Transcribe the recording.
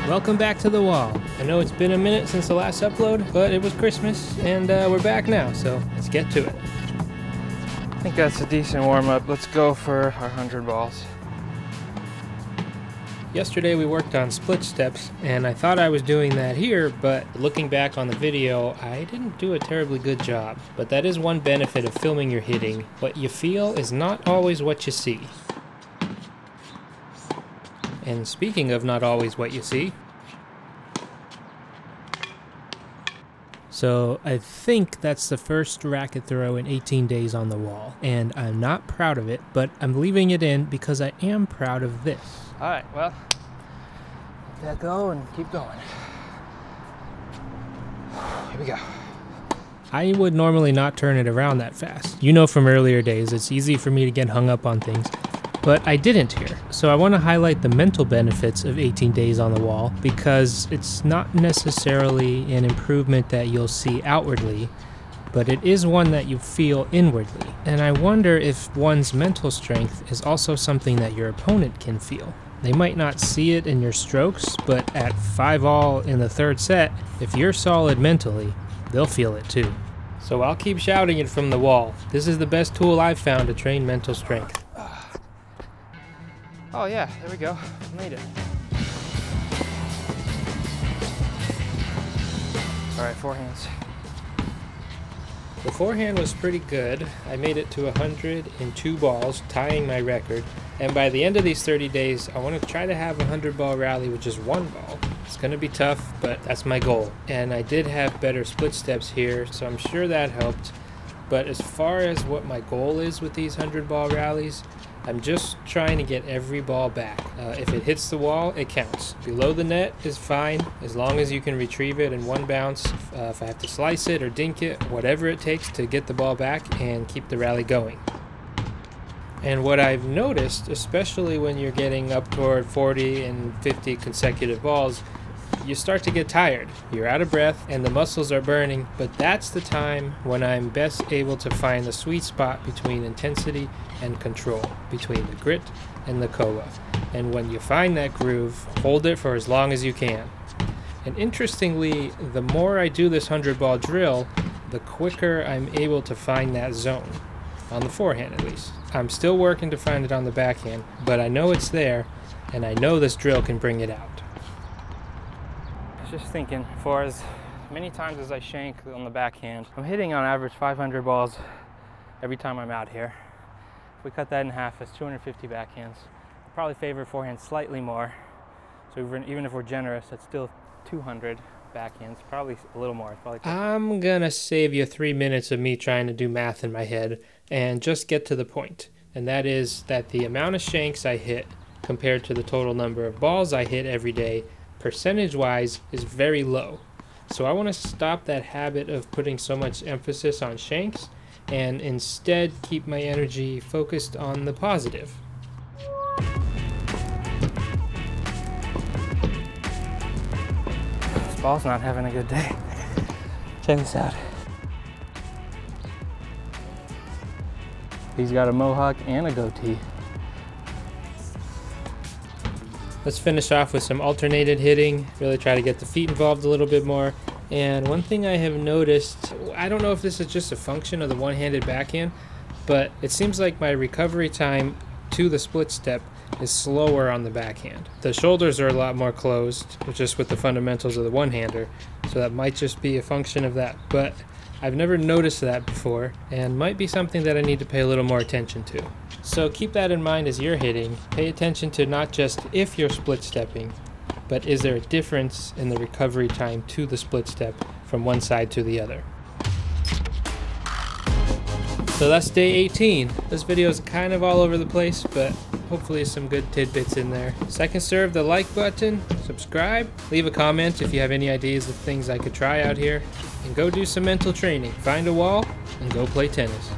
Welcome back to the wall. I know it's been a minute since the last upload, but it was Christmas and we're back now, so let's get to it. I think that's a decent warm-up. Let's go for our 100 balls. Yesterday we worked on split steps, and I thought I was doing that here, but looking back on the video, I didn't do a terribly good job. But that is one benefit of filming your hitting. What you feel is not always what you see. And speaking of not always what you see, so I think that's the first racket throw in 18 days on the wall, and I'm not proud of it, but I'm leaving it in because I am proud of this. All right, well, let that go and keep going. Here we go. I would normally not turn it around that fast. You know from earlier days, it's easy for me to get hung up on things. But I didn't here. So I want to highlight the mental benefits of 18 days on the wall, because it's not necessarily an improvement that you'll see outwardly, but it is one that you feel inwardly. And I wonder if one's mental strength is also something that your opponent can feel. They might not see it in your strokes, but at 5-all in the third set, if you're solid mentally, they'll feel it too. So I'll keep shouting it from the wall. This is the best tool I've found to train mental strength. Oh yeah, there we go. Made it. All right, forehands. The forehand was pretty good. I made it to 102 balls, tying my record. And by the end of these 30 days, I want to try to have a 100-ball rally with just one ball. It's going to be tough, but that's my goal. And I did have better split steps here, so I'm sure that helped. But as far as what my goal is with these 100-ball rallies, I'm just trying to get every ball back. If it hits the wall, it counts. Below the net is fine, as long as you can retrieve it in one bounce. If I have to slice it or dink it, whatever it takes to get the ball back and keep the rally going. And what I've noticed, especially when you're getting up toward 40 and 50 consecutive balls, you start to get tired. You're out of breath and the muscles are burning, but that's the time when I'm best able to find the sweet spot between intensity and control, between the grit and the koa. And when you find that groove, hold it for as long as you can. And interestingly, the more I do this 100-ball drill, the quicker I'm able to find that zone, on the forehand at least. I'm still working to find it on the backhand, but I know it's there, and I know this drill can bring it out. Just thinking, for as many times as I shank on the backhand, I'm hitting on average 500 balls every time I'm out here. If we cut that in half, that's 250 backhands. I'll probably favor forehand slightly more. So even if we're generous, that's still 200 backhands, probably a little more. I'm gonna save you 3 minutes of me trying to do math in my head and just get to the point. And that is that the amount of shanks I hit compared to the total number of balls I hit every day, percentage-wise, is very low. So I want to stop that habit of putting so much emphasis on shanks and instead keep my energy focused on the positive. This ball's not having a good day. Check this out. He's got a mohawk and a goatee. Let's finish off with some alternated hitting, really try to get the feet involved a little bit more. And one thing I have noticed, I don't know if this is just a function of the one-handed backhand, but it seems like my recovery time to the split step is slower on the backhand. The shoulders are a lot more closed, just with the fundamentals of the one-hander, so that might just be a function of that. But I've never noticed that before, and might be something that I need to pay a little more attention to. So keep that in mind as you're hitting. Pay attention to not just if you're split stepping, but is there a difference in the recovery time to the split step from one side to the other. So that's day 18. This video is kind of all over the place, but hopefully some good tidbits in there. Second serve the like button, subscribe, leave a comment if you have any ideas of things I could try out here, and go do some mental training. Find a wall and go play tennis.